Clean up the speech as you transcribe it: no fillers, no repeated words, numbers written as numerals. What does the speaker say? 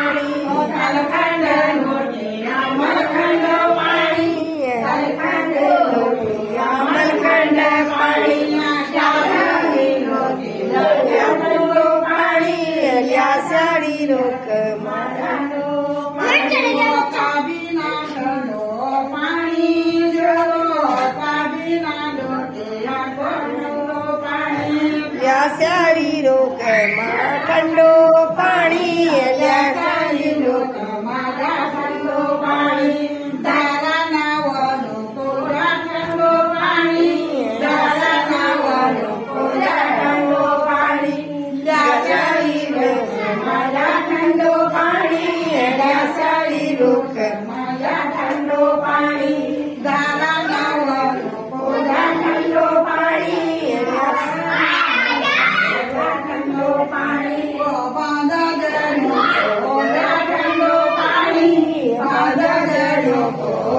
पाणी थालखंड लोटे अमलखंड पाणी थालखंड लोटे अमलखंड पाणी त्यासाठी लोटे लोट्याखंडो पाणी त्यासाठी लोक मांडो बिना खंडो पाणी बिना लोटे खंडो पाणी त्यासाठी लोक मांडो पाणी त्यासाठी लोक माझा खंडो पाणी दारा नावलो कोरा खंडो पाणी दारा नावलो कोरा खंडो पाणी त्यासाठी लोक माझा खंडो पाणी त्यासाठी लोक माझा खंडो पाणी दारा नावलो कोरा खंडो पाणी खंडो पाणी बांधा जणो कोरा खंडो पाणी बांधा जणो